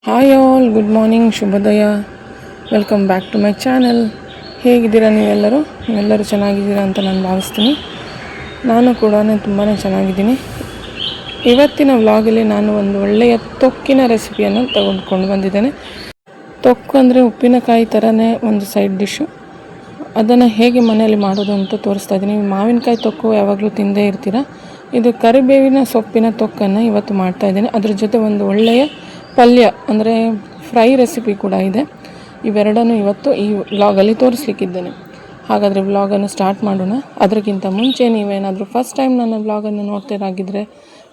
Hi all, good morning, ಶುಭೋದಯ. Welcome back to my channel. ಹೇಗಿದ್ದೀರಾ ನೀವೆಲ್ಲರೂ ಚೆನ್ನಾಗಿದ್ದೀರಾ ಅಂತ ನಾನು ಭಾವಿಸ್ತೀನಿ. ನಾನು ಕೂಡ ತುಂಬಾ ಚೆನ್ನಾಗಿದ್ದೀನಿ. ಇವತ್ತಿನ ವ್ಲಾಗಲ್ಲಿ ನಾನು ಒಂದು ಒಳ್ಳೆಯ ತೊಕ್ಕಿನ ರೆಸಿಪಿಯನ್ನು ತೆಗೆದುಕೊಂಡು ಬಂದಿದ್ದೇನೆ. ತೊಕ್ಕು ಅಂದರೆ ಉಪ್ಪಿನಕಾಯಿ ಥರನೇ ಒಂದು ಸೈಡ್ ಡಿಶ್ಶು. ಅದನ್ನು ಹೇಗೆ ಮನೆಯಲ್ಲಿ ಮಾಡೋದು ಅಂತ ತೋರಿಸ್ತಾ ಇದ್ದೀನಿ. ಮಾವಿನಕಾಯಿ ತೊಕ್ಕು ಯಾವಾಗಲೂ ತಿಂದೇ ಇರ್ತೀರ. ಇದು ಕರಿಬೇವಿನ ಸೊಪ್ಪಿನ ತೊಕ್ಕನ್ನು ಇವತ್ತು ಮಾಡ್ತಾಯಿದ್ದೀನಿ. ಅದ್ರ ಜೊತೆ ಒಂದು ಒಳ್ಳೆಯ ಪಲ್ಯ ಅಂದರೆ ಫ್ರೈ ರೆಸಿಪಿ ಕೂಡ ಇದೆ. ಇವೆರಡನ್ನು ಇವತ್ತು ಈ ವ್ಲಾಗಲ್ಲಿ ತೋರಿಸ್ಲಿಕ್ಕಿದ್ದೇನೆ. ಹಾಗಾದರೆ ವ್ಲಾಗನ್ನು ಸ್ಟಾರ್ಟ್ ಮಾಡೋಣ. ಅದಕ್ಕಿಂತ ಮುಂಚೆ ನೀವೇನಾದರೂ ಫಸ್ಟ್ ಟೈಮ್ ನನ್ನ ವ್ಲಾಗನ್ನು ನೋಡ್ತಿರಾಗಿದ್ದರೆ,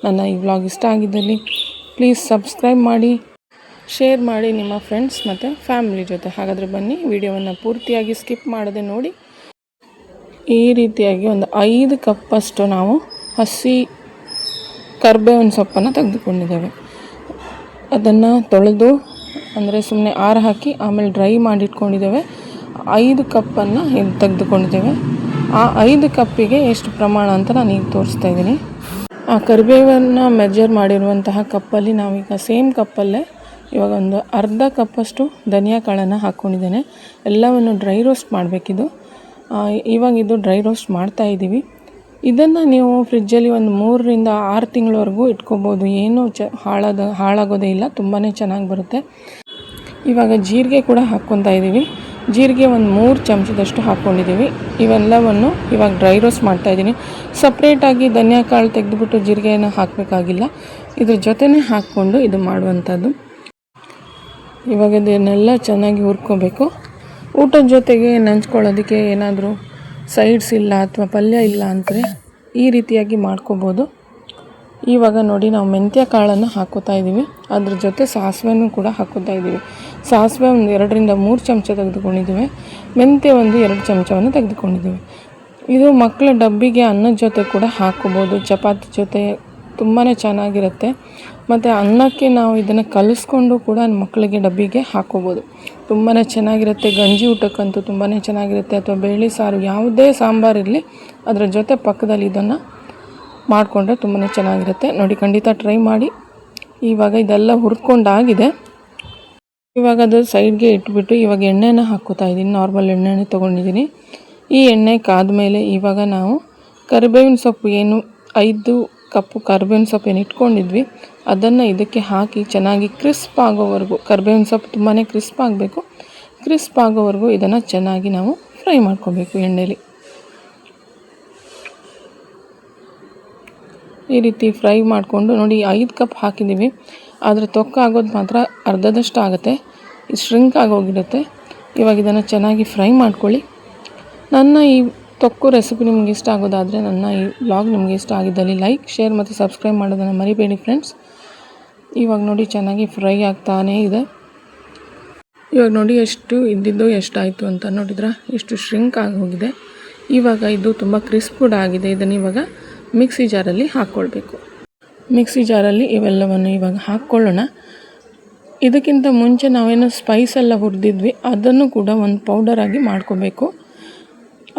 ನನ್ನ ಈ ವ್ಲಾಗ್ ಇಷ್ಟ ಆಗಿದ್ದಲ್ಲಿ ಪ್ಲೀಸ್ ಸಬ್ಸ್ಕ್ರೈಬ್ ಮಾಡಿ, ಶೇರ್ ಮಾಡಿ ನಿಮ್ಮ ಫ್ರೆಂಡ್ಸ್ ಮತ್ತು ಫ್ಯಾಮಿಲಿ ಜೊತೆ. ಹಾಗಾದರೆ ಬನ್ನಿ, ವಿಡಿಯೋವನ್ನು ಪೂರ್ತಿಯಾಗಿ ಸ್ಕಿಪ್ ಮಾಡದೆ ನೋಡಿ. ಈ ರೀತಿಯಾಗಿ ಒಂದು 5 ಕಪ್ಪಷ್ಟು ನಾವು ಹಸಿ ಕರಿಬೇವಿನ ಸೊಪ್ಪನ್ನು ತೆಗೆದುಕೊಂಡಿದ್ದೇವೆ. ಅದನ್ನು ತೊಳೆದು ಅಂದರೆ ಸುಮ್ಮನೆ ಆರು ಹಾಕಿ ಆಮೇಲೆ ಡ್ರೈ ಮಾಡಿಟ್ಕೊಂಡಿದ್ದೇವೆ. 5 ಕಪ್ಪನ್ನು ತೆಗೆದುಕೊಂಡಿದ್ದೇವೆ. ಆ 5 ಕಪ್ಪಿಗೆ ಎಷ್ಟು ಪ್ರಮಾಣ ಅಂತ ನಾನು ಈಗ ತೋರಿಸ್ತಾ ಇದ್ದೀನಿ. ಆ ಕರಿಬೇವನ್ನು ಮೆಜರ್ ಮಾಡಿರುವಂತಹ ಕಪ್ಪಲ್ಲಿ ನಾವೀಗ ಸೇಮ್ ಕಪ್ಪಲ್ಲೇ ಇವಾಗ ಒಂದು ಅರ್ಧ ಕಪ್ಪಷ್ಟು ಧನಿಯಾ ಕಾಳನ್ನು ಹಾಕ್ಕೊಂಡಿದ್ದೇನೆ. ಎಲ್ಲವನ್ನು ಡ್ರೈ ರೋಸ್ಟ್ ಮಾಡಬೇಕಿದು. ಇವಾಗ ಇದು ಡ್ರೈ ರೋಸ್ಟ್ ಮಾಡ್ತಾಯಿದ್ದೀವಿ. ಇದನ್ನು ನೀವು ಫ್ರಿಜ್ಜಲ್ಲಿ ಒಂದು 3 ರಿಂದ 6 ತಿಂಗಳವರೆಗೂ ಇಟ್ಕೋಬೋದು. ಏನೂ ಹಾಳಾಗೋದೇ ಇಲ್ಲ, ತುಂಬಾ ಚೆನ್ನಾಗಿ ಬರುತ್ತೆ. ಇವಾಗ ಜೀರಿಗೆ ಕೂಡ ಹಾಕ್ಕೊತಾ ಇದ್ದೀವಿ. ಜೀರಿಗೆ ಒಂದು 3 ಚಮಚದಷ್ಟು ಹಾಕ್ಕೊಂಡಿದ್ದೀವಿ. ಇವೆಲ್ಲವನ್ನು ಇವಾಗ ಡ್ರೈ ರೋಸ್ಟ್ ಮಾಡ್ತಾಯಿದ್ದೀನಿ. ಸಪ್ರೇಟಾಗಿ ಧನಿಯಾ ಕಾಳು ತೆಗೆದುಬಿಟ್ಟು ಜೀರಿಗೆಯನ್ನು ಹಾಕಬೇಕಾಗಿಲ್ಲ, ಇದ್ರ ಜೊತೆನೇ ಹಾಕ್ಕೊಂಡು ಇದು ಮಾಡುವಂಥದ್ದು. ಇವಾಗ ಇದನ್ನೆಲ್ಲ ಚೆನ್ನಾಗಿ ಹುರ್ಕೋಬೇಕು. ಊಟದ ಜೊತೆಗೆ ನೆಂಚ್ಕೊಳ್ಳೋದಕ್ಕೆ ಏನಾದರೂ ಸೈಡ್ಸ್ ಇಲ್ಲ ಅಥವಾ ಪಲ್ಯ ಇಲ್ಲ ಅಂದರೆ ಈ ರೀತಿಯಾಗಿ ಮಾಡ್ಕೋಬೋದು. ಇವಾಗ ನೋಡಿ, ನಾವು ಮೆಂತ್ಯ ಕಾಳನ್ನು ಹಾಕೋತಾ ಇದ್ದೀವಿ. ಅದ್ರ ಜೊತೆ ಸಾಸಿವೆನೂ ಕೂಡ ಹಾಕೋತಾ ಇದ್ದೀವಿ. ಸಾಸಿವೆ ಒಂದು 2 ರಿಂದ 3 ಚಮಚ ತೆಗೆದುಕೊಂಡಿದ್ದೀವಿ. ಮೆಂತ್ಯ ಒಂದು 2 ಚಮಚವನ್ನು ತೆಗೆದುಕೊಂಡಿದ್ದೀವಿ. ಇದು ಮಕ್ಕಳ ಡಬ್ಬಿಗೆ ಅನ್ನದ ಜೊತೆ ಕೂಡ ಹಾಕೋಬೋದು, ಚಪಾತಿ ಜೊತೆ ತುಂಬಾ ಚೆನ್ನಾಗಿರುತ್ತೆ. ಮತ್ತು ಅನ್ನಕ್ಕೆ ನಾವು ಇದನ್ನು ಕಲಿಸ್ಕೊಂಡು ಕೂಡ ಮಕ್ಕಳಿಗೆ ಡಬ್ಬಿಗೆ ಹಾಕೋಬೋದು, ತುಂಬಾ ಚೆನ್ನಾಗಿರುತ್ತೆ. ಗಂಜಿ ಊಟಕ್ಕಂತೂ ತುಂಬಾ ಚೆನ್ನಾಗಿರುತ್ತೆ. ಅಥವಾ ಬೇಳೆ ಸಾರು, ಯಾವುದೇ ಸಾಂಬಾರಿರಲಿ ಅದರ ಜೊತೆ ಪಕ್ಕದಲ್ಲಿ ಇದನ್ನು ಮಾಡಿಕೊಂಡ್ರೆ ತುಂಬಾ ಚೆನ್ನಾಗಿರುತ್ತೆ. ನೋಡಿ, ಖಂಡಿತ ಟ್ರೈ ಮಾಡಿ. ಇವಾಗ ಇದೆಲ್ಲ ಹುರ್ಕೊಂಡಾಗಿದೆ. ಇವಾಗ ಅದು ಸೈಡ್ಗೆ ಇಟ್ಬಿಟ್ಟು ಇವಾಗ ಎಣ್ಣೆನ ಹಾಕ್ಕೋತಾ ಇದ್ದೀನಿ. ನಾರ್ಮಲ್ ಎಣ್ಣೆನೇ ತೊಗೊಂಡಿದ್ದೀನಿ. ಈ ಎಣ್ಣೆ ಕಾದ್ಮೇಲೆ ಇವಾಗ ನಾವು ಕರಿಬೇವಿನ ಸೊಪ್ಪು ಏನು 5 ಕಪ್ಪು ಕರಿಬೇವಿನ ಸೊಪ್ಪು ಏನು ಇಟ್ಕೊಂಡಿದ್ವಿ ಅದನ್ನು ಇದಕ್ಕೆ ಹಾಕಿ ಚೆನ್ನಾಗಿ ಕ್ರಿಸ್ಪ್ ಆಗೋವರೆಗೂ, ಕರಿಬೇವಿನ ಸೊಪ್ಪು ತುಂಬಾ ಕ್ರಿಸ್ಪ್ ಆಗಬೇಕು. ಕ್ರಿಸ್ಪ್ ಆಗೋವರೆಗೂ ಇದನ್ನು ಚೆನ್ನಾಗಿ ನಾವು ಫ್ರೈ ಮಾಡ್ಕೋಬೇಕು ಎಣ್ಣೆಲಿ. ಈ ರೀತಿ ಫ್ರೈ ಮಾಡಿಕೊಂಡು ನೋಡಿ, 5 ಕಪ್ ಹಾಕಿದ್ದೀವಿ. ಆದರೆ ತೊಕ್ಕಾಗೋದು ಮಾತ್ರ ಅರ್ಧದಷ್ಟು ಆಗುತ್ತೆ, ಶ್ರಿಂಕ್ ಆಗೋಗಿರುತ್ತೆ. ಇವಾಗ ಇದನ್ನು ಚೆನ್ನಾಗಿ ಫ್ರೈ ಮಾಡ್ಕೊಳ್ಳಿ. ನನ್ನ ಈ ತೊಕ್ಕು ರೆಸಿಪಿ ನಿಮ್ಗೆ ಇಷ್ಟ ಆಗೋದಾದರೆ, ನನ್ನ ಈ ವ್ಲಾಗ್ ನಿಮಗೆ ಇಷ್ಟ ಆಗಿದ್ದಲ್ಲಿ ಲೈಕ್, ಶೇರ್ ಮತ್ತು ಸಬ್ಸ್ಕ್ರೈಬ್ ಮಾಡೋದನ್ನು ಮರಿಬೇಡಿ ಫ್ರೆಂಡ್ಸ್. ಇವಾಗ ನೋಡಿ, ಚೆನ್ನಾಗಿ ಫ್ರೈ ಆಗ್ತಾನೇ ಇದೆ. ಇವಾಗ ನೋಡಿ ಎಷ್ಟು ಇದ್ದಿದ್ದು ಎಷ್ಟಾಯಿತು ಅಂತ ನೋಡಿದ್ರೆ ಎಷ್ಟು ಶ್ರಿಂಕ್ ಆಗೋಗಿದೆ. ಇವಾಗ ಇದು ತುಂಬ ಕ್ರಿಸ್ಪ್ ಕೂಡ ಆಗಿದೆ. ಇದನ್ನು ಇವಾಗ ಮಿಕ್ಸಿ ಜಾರಲ್ಲಿ ಹಾಕ್ಕೊಳ್ಬೇಕು. ಮಿಕ್ಸಿ ಜಾರಲ್ಲಿ ಇವೆಲ್ಲವನ್ನು ಇವಾಗ ಹಾಕ್ಕೊಳ್ಳೋಣ. ಇದಕ್ಕಿಂತ ಮುಂಚೆ ನಾವೇನು ಸ್ಪೈಸ್ ಎಲ್ಲ ಹುರಿದಿದ್ವಿ ಅದನ್ನು ಕೂಡ ಒಂದು ಪೌಡರಾಗಿ ಮಾಡ್ಕೋಬೇಕು.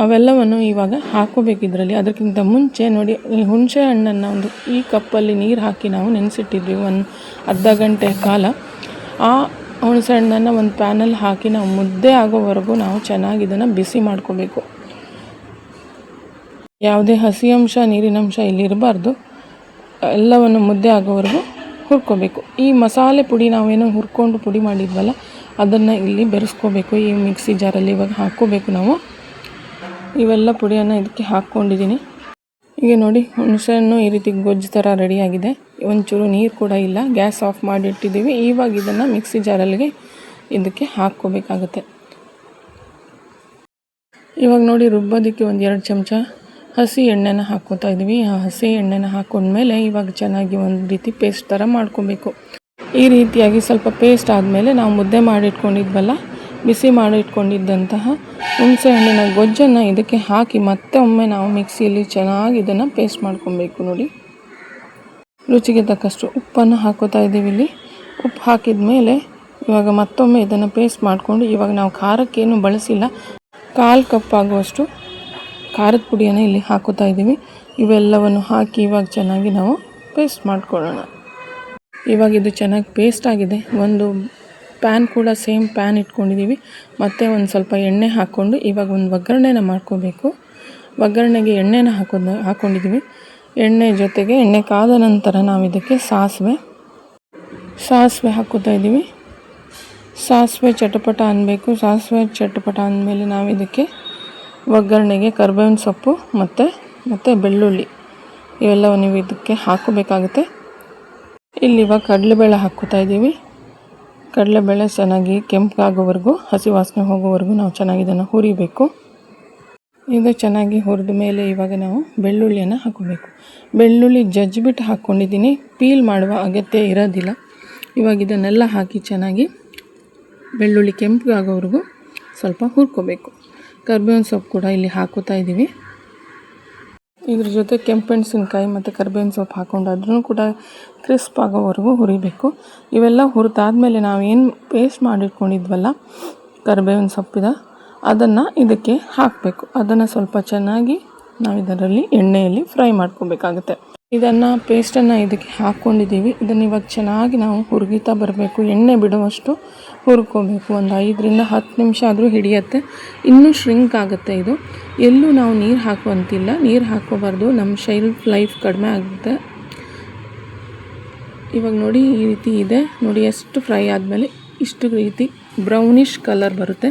ಅವೆಲ್ಲವನ್ನು ಇವಾಗ ಹಾಕ್ಕೋಬೇಕು ಇದರಲ್ಲಿ. ಅದಕ್ಕಿಂತ ಮುಂಚೆ ನೋಡಿ, ಈ ಹುಣಸೆ ಹಣ್ಣನ್ನು ಈ ಕಪ್ಪಲ್ಲಿ ನೀರು ಹಾಕಿ ನಾವು ನೆನೆಸಿಟ್ಟಿದ್ವಿ ಒಂದು ಅರ್ಧ ಗಂಟೆ ಕಾಲ. ಆ ಹುಣಸೆ ಹಣ್ಣನ್ನು ಒಂದು ಪ್ಯಾನಲ್ಲಿ ಹಾಕಿ ನಾವು ಮುದ್ದೆ ಆಗೋವರೆಗೂ ನಾವು ಚೆನ್ನಾಗಿ ಇದನ್ನು ಬಿಸಿ ಮಾಡ್ಕೋಬೇಕು. ಯಾವುದೇ ಹಸಿ ಅಂಶ, ನೀರಿನಂಶ ಇಲ್ಲಿ ಇರಬಾರ್ದು. ಎಲ್ಲವನ್ನು ಮುದ್ದೆ ಆಗೋವರೆಗೂ ಹುರ್ಕೋಬೇಕು. ಈ ಮಸಾಲೆ ಪುಡಿ ನಾವೇನೋ ಹುರ್ಕೊಂಡು ಪುಡಿ ಮಾಡಿದ್ವಲ್ಲ ಅದನ್ನು ಇಲ್ಲಿ ಬೆರೆಸ್ಕೋಬೇಕು. ಈ ಮಿಕ್ಸಿ ಜಾರಲ್ಲಿ ಇವಾಗ ಹಾಕ್ಕೋಬೇಕು ನಾವು. ಇವೆಲ್ಲ ಪುಡಿಯನ್ನು ಇದಕ್ಕೆ ಹಾಕ್ಕೊಂಡಿದ್ದೀನಿ. ಈಗ ನೋಡಿ, ಹುಣಸೆಹಣ್ಣು ಈ ರೀತಿ ಗೊಜ್ಜು ಥರ ರೆಡಿಯಾಗಿದೆ. ಒಂಚೂರು ನೀರು ಕೂಡ ಇಲ್ಲ. ಗ್ಯಾಸ್ ಆಫ್ ಮಾಡಿಟ್ಟಿದ್ದೀವಿ. ಇವಾಗ ಇದನ್ನು ಮಿಕ್ಸಿ ಜಾರಲ್ಲಿಗೆ ಇದಕ್ಕೆ ಹಾಕ್ಕೋಬೇಕಾಗುತ್ತೆ. ಇವಾಗ ನೋಡಿ, ರುಬ್ಬೋದಕ್ಕೆ ಒಂದು 2 ಚಮಚ ಹಸಿ ಎಣ್ಣೆನ ಹಾಕ್ಕೋತಾ ಇದ್ದೀವಿ. ಆ ಹಸಿ ಎಣ್ಣೆನ ಹಾಕ್ಕೊಂಡ್ಮೇಲೆ ಇವಾಗ ಚೆನ್ನಾಗಿ ಒಂದು ರೀತಿ ಪೇಸ್ಟ್ ಥರ ಮಾಡ್ಕೊಬೇಕು. ಈ ರೀತಿಯಾಗಿ ಸ್ವಲ್ಪ ಪೇಸ್ಟ್ ಆದಮೇಲೆ ನಾವು ಮುದ್ದೆ ಮಾಡಿಟ್ಕೊಂಡಿದ್ವಲ್ಲ, ಬಿಸಿ ಮಾಡಿಟ್ಕೊಂಡಿದ್ದಂತಹ ಹುಣಸೆ ಹಣ್ಣಿನ ಗೊಜ್ಜನ್ನು ಇದಕ್ಕೆ ಹಾಕಿ ಮತ್ತೆ ಒಮ್ಮೆ ನಾವು ಮಿಕ್ಸಿಯಲ್ಲಿ ಚೆನ್ನಾಗಿ ಇದನ್ನು ಪೇಸ್ಟ್ ಮಾಡ್ಕೊಬೇಕು. ನೋಡಿ, ರುಚಿಗೆ ತಕ್ಕಷ್ಟು ಉಪ್ಪನ್ನು ಹಾಕೋತಾ ಇದ್ದೀವಿ. ಇಲ್ಲಿ ಉಪ್ಪು ಹಾಕಿದ ಮೇಲೆ ಇವಾಗ ಮತ್ತೊಮ್ಮೆ ಇದನ್ನು ಪೇಸ್ಟ್ ಮಾಡಿಕೊಂಡು, ಇವಾಗ ನಾವು ಖಾರಕ್ಕೇನು ಬಳಸಿಲ್ಲ, 1/4 ಕಪ್ ಆಗುವಷ್ಟು ಖಾರದ ಪುಡಿಯನ್ನು ಇಲ್ಲಿ ಹಾಕೋತಾ ಇದ್ದೀವಿ. ಇವೆಲ್ಲವನ್ನು ಹಾಕಿ ಇವಾಗ ಚೆನ್ನಾಗಿ ನಾವು ಪೇಸ್ಟ್ ಮಾಡ್ಕೊಳ್ಳೋಣ. ಇವಾಗ ಇದು ಚೆನ್ನಾಗಿ ಪೇಸ್ಟ್ ಆಗಿದೆ. ಒಂದು ಪ್ಯಾನ್ ಕೂಡ ಸೇಮ್ ಪ್ಯಾನ್ ಇಟ್ಕೊಂಡಿದ್ದೀವಿ. ಮತ್ತು ಒಂದು ಸ್ವಲ್ಪ ಎಣ್ಣೆ ಹಾಕ್ಕೊಂಡು ಇವಾಗ ಒಂದು ಒಗ್ಗರಣೆನ ಮಾಡ್ಕೋಬೇಕು. ಒಗ್ಗರಣೆಗೆ ಎಣ್ಣೆನ ಹಾಕ್ಕೊಂಡಿದ್ದೀವಿ. ಎಣ್ಣೆ ಜೊತೆಗೆ ಎಣ್ಣೆ ಕಾದ ನಂತರ ನಾವು ಇದಕ್ಕೆ ಸಾಸಿವೆ ಹಾಕೋತಾ ಇದ್ದೀವಿ. ಸಾಸಿವೆ ಚಟಪಟ ಅನ್ನಬೇಕು. ಸಾಸಿವೆ ಚಟಪಟ ಅಂದಮೇಲೆ ನಾವು ಇದಕ್ಕೆ ಒಗ್ಗರಣೆಗೆ ಕರಿಬೇವಿನ ಸೊಪ್ಪು ಮತ್ತು ಬೆಳ್ಳುಳ್ಳಿ ಇವೆಲ್ಲವನ್ನು ನೀವು ಇದಕ್ಕೆ ಹಾಕೋಬೇಕಾಗುತ್ತೆ. ಇಲ್ಲಿ ಇವಾಗ ಕಡಲೆಬೇಳೆ ಹಾಕ್ಕೋತಾ ಇದ್ದೀವಿ. ಕಡಲೆಬೇಳೆ ಚೆನ್ನಾಗಿ ಕೆಂಪಾಗೋವರೆಗೂ, ಹಸಿ ವಾಸನೆ ಹೋಗೋವರೆಗೂ ನಾವು ಚೆನ್ನಾಗಿ ಇದನ್ನು ಹುರಿಬೇಕು. ಇದು ಚೆನ್ನಾಗಿ ಹುರಿದ ಮೇಲೆ ಇವಾಗ ನಾವು ಬೆಳ್ಳುಳ್ಳಿಯನ್ನು ಹಾಕೋಬೇಕು. ಬೆಳ್ಳುಳ್ಳಿ ಜಜ್ಜಿಬಿಟ್ಟು ಹಾಕ್ಕೊಂಡಿದ್ದೀನಿ, ಪೀಲ್ ಮಾಡುವ ಅಗತ್ಯ ಇರೋದಿಲ್ಲ. ಇವಾಗ ಇದನ್ನೆಲ್ಲ ಹಾಕಿ ಚೆನ್ನಾಗಿ ಬೆಳ್ಳುಳ್ಳಿ ಕೆಂಪಾಗೋವರೆಗೂ ಸ್ವಲ್ಪ ಹುರ್ಕೋಬೇಕು. ಕರಿಬೇವಿನ ಸೊಪ್ಪು ಕೂಡ ಇಲ್ಲಿ ಹಾಕೋತಾ ಇದ್ದೀವಿ. ಇದ್ರ ಜೊತೆ ಕೆಂಪೆಣಸಿನ್ಕಾಯಿ ಮತ್ತು ಕರಿಬೇವಿನ ಸೊಪ್ಪು ಹಾಕ್ಕೊಂಡು ಅದನ್ನು ಕೂಡ ಕ್ರಿಸ್ಪ್ ಆಗೋವರೆಗೂ ಹುರಿಬೇಕು. ಇವೆಲ್ಲ ಹುರಿದಾದ್ಮೇಲೆ ನಾವೇನು ಪೇಸ್ಟ್ ಮಾಡಿಟ್ಕೊಂಡಿದ್ವಲ್ಲ ಕರಿಬೇವಿನ ಸೊಪ್ಪಿದ, ಅದನ್ನು ಇದಕ್ಕೆ ಹಾಕಬೇಕು. ಅದನ್ನು ಸ್ವಲ್ಪ ಚೆನ್ನಾಗಿ ನಾವು ಇದರಲ್ಲಿ ಎಣ್ಣೆಯಲ್ಲಿ ಫ್ರೈ ಮಾಡ್ಕೋಬೇಕಾಗುತ್ತೆ. ಇದನ್ನು ಪೇಸ್ಟನ್ನು ಇದಕ್ಕೆ ಹಾಕ್ಕೊಂಡಿದ್ದೀವಿ. ಇದನ್ನು ಇವಾಗ ಚೆನ್ನಾಗಿ ನಾವು ಹುರಿತಾ ಬರಬೇಕು. ಎಣ್ಣೆ ಬಿಡುವಷ್ಟು ಹುರ್ಕೋಬೇಕು. ಒಂದು 5ರಿಂದ 10 ನಿಮಿಷ ಆದರೂ ಹಿಡಿಯುತ್ತೆ. ಇನ್ನೂ ಶ್ರಿಂಕ್ ಆಗುತ್ತೆ. ಇದು ಎಲ್ಲೂ ನಾವು ನೀರು ಹಾಕುವಂತಿಲ್ಲ, ನೀರು ಹಾಕೋಬಾರ್ದು, ನಮ್ಮ ಶೆಲ್ಫ್ ಲೈಫ್ ಕಡಿಮೆ ಆಗುತ್ತೆ. ಇವಾಗ ನೋಡಿ ಈ ರೀತಿ ಇದೆ ನೋಡಿ. ಎಷ್ಟು ಫ್ರೈ ಆದಮೇಲೆ ಇಷ್ಟು ರೀತಿ ಬ್ರೌನಿಷ್ ಕಲರ್ ಬರುತ್ತೆ.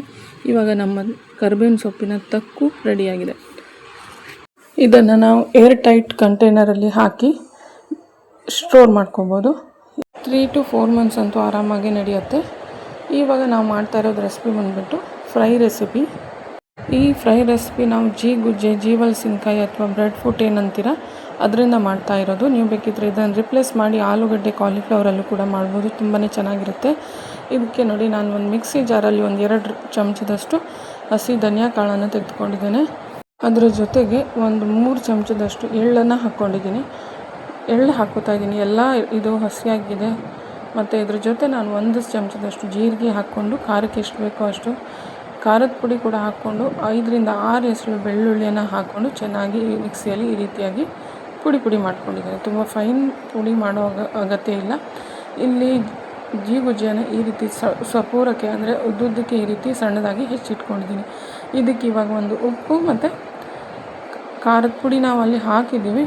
ಇವಾಗ ನಮ್ಮ ಕರಿಬೇವಿನ ಸೊಪ್ಪಿನ ತಕ್ಕು ರೆಡಿಯಾಗಿದೆ. ಇದನ್ನು ನಾವು ಏರ್ ಟೈಟ್ ಕಂಟೈನರಲ್ಲಿ ಹಾಕಿ ಸ್ಟೋರ್ ಮಾಡ್ಕೊಬೋದು. 3 to 4 months ಅಂತೂ ಆರಾಮಾಗಿ ನಡೆಯುತ್ತೆ. ಇವಾಗ ನಾವು ಮಾಡ್ತಾ ಇರೋದು ರೆಸಿಪಿ ಬಂದುಬಿಟ್ಟು ಫ್ರೈ ರೆಸಿಪಿ. ಈ ಫ್ರೈ ರೆಸಿಪಿ ನಾವು ಗುಜ್ಜೆ, ಜೀವಲ್ಸಿನ್ಕಾಯಿ ಅಥವಾ ಬ್ರೆಡ್ ಫುಟ್ ಏನಂತೀರ ಅದರಿಂದ ಮಾಡ್ತಾ ಇರೋದು. ನೀವು ಬೇಕಿದ್ರೆ ಇದನ್ನು ರಿಪ್ಲೇಸ್ ಮಾಡಿ ಆಲೂಗಡ್ಡೆ, ಕಾಲಿಫ್ಲವರಲ್ಲೂ ಕೂಡ ಮಾಡ್ಬೋದು. ತುಂಬಾ ಚೆನ್ನಾಗಿರುತ್ತೆ. ಇದಕ್ಕೆ ನೋಡಿ, ನಾನು ಒಂದು ಮಿಕ್ಸಿ ಜಾರಲ್ಲಿ 2 ಚಮಚದಷ್ಟು ಹಸಿ ಧನಿಯಾ ಕಾಳನ್ನು ತೆಗೆದುಕೊಂಡಿದ್ದೇನೆ. ಅದರ ಜೊತೆಗೆ ಒಂದು 3 ಚಮಚದಷ್ಟು ಎಳ್ಳನ್ನು ಹಾಕ್ಕೊಂಡಿದ್ದೀನಿ. ಎಳ್ಳು ಹಾಕ್ಕೋತಾ ಇದ್ದೀನಿ. ಎಲ್ಲ ಇದು ಹಸಿಯಾಗಿದೆ. ಮತ್ತು ಇದ್ರ ಜೊತೆ ನಾನು 1 ಚಮಚದಷ್ಟು ಜೀರಿಗೆ ಹಾಕ್ಕೊಂಡು, ಖಾರಕ್ಕೆ ಎಷ್ಟು ಬೇಕೋ ಅಷ್ಟು ಖಾರದ ಪುಡಿ ಕೂಡ ಹಾಕ್ಕೊಂಡು 5ರಿಂದ 6 ಎಸಳು ಬೆಳ್ಳುಳ್ಳಿಯನ್ನು ಹಾಕ್ಕೊಂಡು ಚೆನ್ನಾಗಿ ಮಿಕ್ಸಿಯಲ್ಲಿ ಈ ರೀತಿಯಾಗಿ ಪುಡಿ ಮಾಡ್ಕೊಂಡಿದ್ದೀನಿ. ತುಂಬ ಫೈನ್ ಪುಡಿ ಮಾಡೋ ಅಗತ್ಯ ಇಲ್ಲ. ಇಲ್ಲಿ ಗುಜ್ಜಿಯನ್ನು ಈ ರೀತಿ ಸಪೂರಕ್ಕೆ ಅಂದರೆ ಉದ್ದುದ್ದಕ್ಕೆ ಈ ರೀತಿ ಸಣ್ಣದಾಗಿ ಹೆಚ್ಚಿಟ್ಕೊಂಡಿದ್ದೀನಿ. ಇದಕ್ಕೆ ಇವಾಗ ಒಂದು ಉಪ್ಪು ಮತ್ತು ಖಾರದ ಪುಡಿ ನಾವು ಅಲ್ಲಿ ಹಾಕಿದ್ದೀವಿ.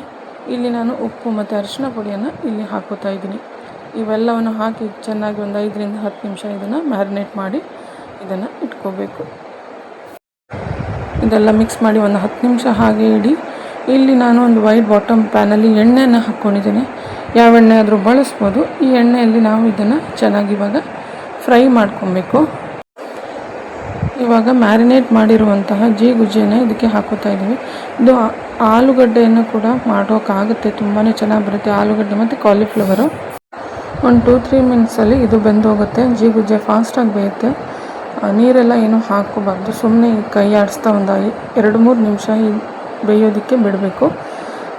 ಇಲ್ಲಿ ನಾನು ಉಪ್ಪು ಮತ್ತು ಅರಿಶಿನ ಪುಡಿಯನ್ನು ಇಲ್ಲಿ ಹಾಕೋತಾ ಇದ್ದೀನಿ. ಇವೆಲ್ಲವನ್ನು ಹಾಕಿ ಚೆನ್ನಾಗಿ ಒಂದು 5ರಿಂದ 10 ನಿಮಿಷ ಇದನ್ನು ಮ್ಯಾರಿನೇಟ್ ಮಾಡಿ ಇದನ್ನು ಇಟ್ಕೋಬೇಕು. ಇದೆಲ್ಲ ಮಿಕ್ಸ್ ಮಾಡಿ ಒಂದು 10 ನಿಮಿಷ ಹಾಗೆ ಇಡಿ. ಇಲ್ಲಿ ನಾನು ಒಂದು ವೈಟ್ ಬಾಟಮ್ ಪ್ಯಾನಲ್ಲಿ ಎಣ್ಣೆಯನ್ನು ಹಾಕ್ಕೊಂಡಿದ್ದೀನಿ. ಯಾವ ಎಣ್ಣೆ ಆದರೂ ಬಳಸ್ಬೋದು. ಈ ಎಣ್ಣೆಯಲ್ಲಿ ನಾವು ಇದನ್ನು ಚೆನ್ನಾಗಿ ಇವಾಗ ಫ್ರೈ ಮಾಡ್ಕೊಬೇಕು. ಇವಾಗ ಮ್ಯಾರಿನೇಟ್ ಮಾಡಿರುವಂತಹ ಗುಜ್ಜೆಯನ್ನು ಇದಕ್ಕೆ ಹಾಕೋತಾ ಇದ್ದೀವಿ. ಇದು ಆಲೂಗಡ್ಡೆಯನ್ನು ಕೂಡ ಮಾಡೋಕ್ಕಾಗುತ್ತೆ, ತುಂಬಾ ಚೆನ್ನಾಗಿ ಬರುತ್ತೆ. ಆಲೂಗಡ್ಡೆ ಮತ್ತು ಕಾಲಿಫ್ಲವರು ಒಂದು 2-3 ಮಿನಿಟ್ಸಲ್ಲಿ ಇದು ಬೆಂದೋಗುತ್ತೆ. ಗುಜ್ಜೆ ಫಾಸ್ಟಾಗಿ ಬೇಯುತ್ತೆ. ನೀರೆಲ್ಲ ಏನೂ ಹಾಕೋಬಾರ್ದು. ಸುಮ್ಮನೆ ಕೈ ಆಡಿಸ್ತಾ ಒಂದು 2-3 ನಿಮಿಷ ಬೇಯೋದಕ್ಕೆ ಬಿಡಬೇಕು.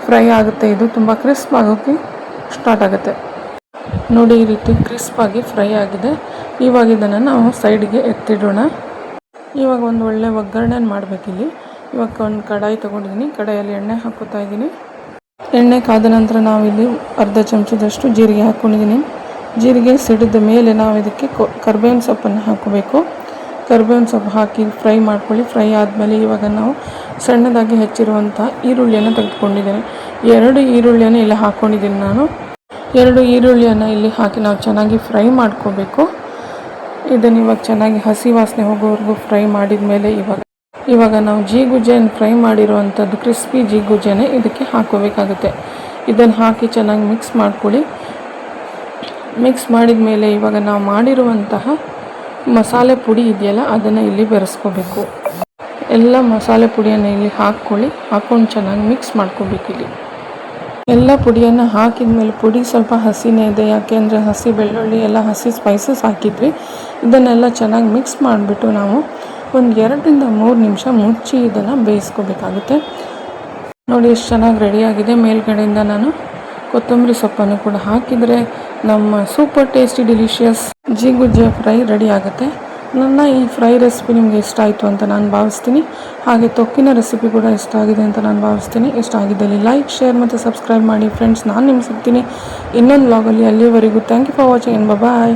ಫ್ರೈ ಆಗುತ್ತೆ. ಇದು ತುಂಬ ಕ್ರಿಸ್ಪ್ ಆಗೋಕ್ಕೆ ಸ್ಟಾರ್ಟ್ ಆಗುತ್ತೆ. ನೋಡಿ, ಈ ರೀತಿ ಕ್ರಿಸ್ಪಾಗಿ ಫ್ರೈ ಆಗಿದೆ. ಇವಾಗ ಇದನ್ನು ನಾವು ಸೈಡ್ಗೆ ಎತ್ತಿಡೋಣ. ಇವಾಗ ಒಂದು ಒಳ್ಳೆ ಒಗ್ಗರಣೆ ಮಾಡಬೇಕಿಲ್ಲಿ. ಇವಾಗ ಒಂದು ಕಡಾಯಿ ತೊಗೊಂಡಿದ್ದೀನಿ. ಕಡಾಯಲ್ಲಿ ಎಣ್ಣೆ ಹಾಕೋತಾ ಇದ್ದೀನಿ. ಎಣ್ಣೆ ಕಾದ ನಂತರ ನಾವಿಲ್ಲಿ 1/2 ಚಮಚದಷ್ಟು ಜೀರಿಗೆ ಹಾಕ್ಕೊಂಡಿದ್ದೀನಿ. ಜೀರಿಗೆ ಸಿಡಿದ ಮೇಲೆ ನಾವು ಇದಕ್ಕೆ ಕರಿಬೇವಿನ ಸೊಪ್ಪನ್ನು ಹಾಕೋಬೇಕು. ಕರಿಬೇವಿನ ಸೊಪ್ಪು ಹಾಕಿ ಫ್ರೈ ಮಾಡ್ಕೊಳ್ಳಿ. ಫ್ರೈ ಆದಮೇಲೆ ಇವಾಗ ನಾವು ಸಣ್ಣದಾಗಿ ಹೆಚ್ಚಿರುವಂಥ ಈರುಳ್ಳಿಯನ್ನು ತೆಗೆದುಕೊಂಡಿದ್ದೇನೆ. 2 ಈರುಳ್ಳಿಯನ್ನು ಇಲ್ಲಿ ಹಾಕ್ಕೊಂಡಿದ್ದೀನಿ ನಾನು. 2 ಈರುಳ್ಳಿಯನ್ನು ಇಲ್ಲಿ ಹಾಕಿ ನಾವು ಚೆನ್ನಾಗಿ ಫ್ರೈ ಮಾಡ್ಕೋಬೇಕು. ಇದನ್ನು ಇವಾಗ ಚೆನ್ನಾಗಿ ಹಸಿ ವಾಸನೆ ಹೋಗೋವರೆಗೂ ಫ್ರೈ ಮಾಡಿದ ಮೇಲೆ ಇವಾಗ ನಾವು ಗುಜ್ಜೆಯನ್ನು ಫ್ರೈ ಮಾಡಿರುವಂಥದ್ದು ಕ್ರಿಸ್ಪಿ ಗುಜ್ಜೆನೇ ಇದಕ್ಕೆ ಹಾಕೋಬೇಕಾಗುತ್ತೆ. ಇದನ್ನು ಹಾಕಿ ಚೆನ್ನಾಗಿ ಮಿಕ್ಸ್ ಮಾಡ್ಕೊಳ್ಳಿ. ಮಿಕ್ಸ್ ಮಾಡಿದ ಮೇಲೆ ಇವಾಗ ನಾವು ಮಾಡಿರುವಂತಹ ಮಸಾಲೆ ಪುಡಿ ಇದೆಯಲ್ಲ ಅದನ್ನು ಇಲ್ಲಿ ಬೆರೆಸ್ಕೋಬೇಕು. ಎಲ್ಲ ಮಸಾಲೆ ಪುಡಿಯನ್ನು ಇಲ್ಲಿ ಹಾಕ್ಕೊಂಡು ಚೆನ್ನಾಗಿ ಮಿಕ್ಸ್ ಮಾಡ್ಕೋಬೇಕು. ಇಲ್ಲಿ ಎಲ್ಲ ಪುಡಿಯನ್ನು ಹಾಕಿದ ಮೇಲೆ ಪುಡಿ ಸ್ವಲ್ಪ ಹಸಿನೇ ಇದೆ, ಯಾಕೆಂದರೆ ಹಸಿ ಬೆಳ್ಳುಳ್ಳಿ ಎಲ್ಲ ಹಸಿ ಸ್ಪೈಸಸ್ ಹಾಕಿದ್ವಿ. ಇದನ್ನೆಲ್ಲ ಚೆನ್ನಾಗಿ ಮಿಕ್ಸ್ ಮಾಡಿಬಿಟ್ಟು ನಾವು ಒಂದು 2ರಿಂದ 3 ನಿಮಿಷ ಮುಚ್ಚಿ ಇದನ್ನು ಬೇಯಿಸ್ಕೋಬೇಕಾಗುತ್ತೆ. ನೋಡಿ ಎಷ್ಟು ಚೆನ್ನಾಗಿ ರೆಡಿಯಾಗಿದೆ. ಮೇಲ್ಗಡೆಯಿಂದ ನಾನು ಕೊತ್ತಂಬರಿ ಸೊಪ್ಪನ್ನು ಕೂಡ ಹಾಕಿದರೆ ನಮ್ಮ ಸೂಪರ್ ಟೇಸ್ಟಿ ಡಿಲಿಷಿಯಸ್ ಗುಜ್ಜೆ ಫ್ರೈ ರೆಡಿ ಆಗುತ್ತೆ. ನನ್ನ ಈ ಫ್ರೈ ರೆಸಿಪಿ ನಿಮಗೆ ಇಷ್ಟ ಆಯಿತು ಅಂತ ನಾನು ಭಾವಿಸ್ತೀನಿ. ಹಾಗೆ ತೊಕ್ಕಿನ ರೆಸಿಪಿ ಕೂಡ ಇಷ್ಟ ಆಗಿದೆ ಅಂತ ನಾನು ಭಾವಿಸ್ತೀನಿ. ಇಷ್ಟ ಆಗಿದ್ದಲ್ಲಿ ಲೈಕ್, ಶೇರ್ ಮತ್ತು ಸಬ್ಸ್ಕ್ರೈಬ್ ಮಾಡಿ ಫ್ರೆಂಡ್ಸ್. ನಾನು ನಿಮ್ಗೆ ಸಿಗ್ತೀನಿ ಇನ್ನೊಂದು ವ್ಲಾಗಲ್ಲಿ. ಅಲ್ಲಿಯವರೆಗೂ thank you for watching and bye.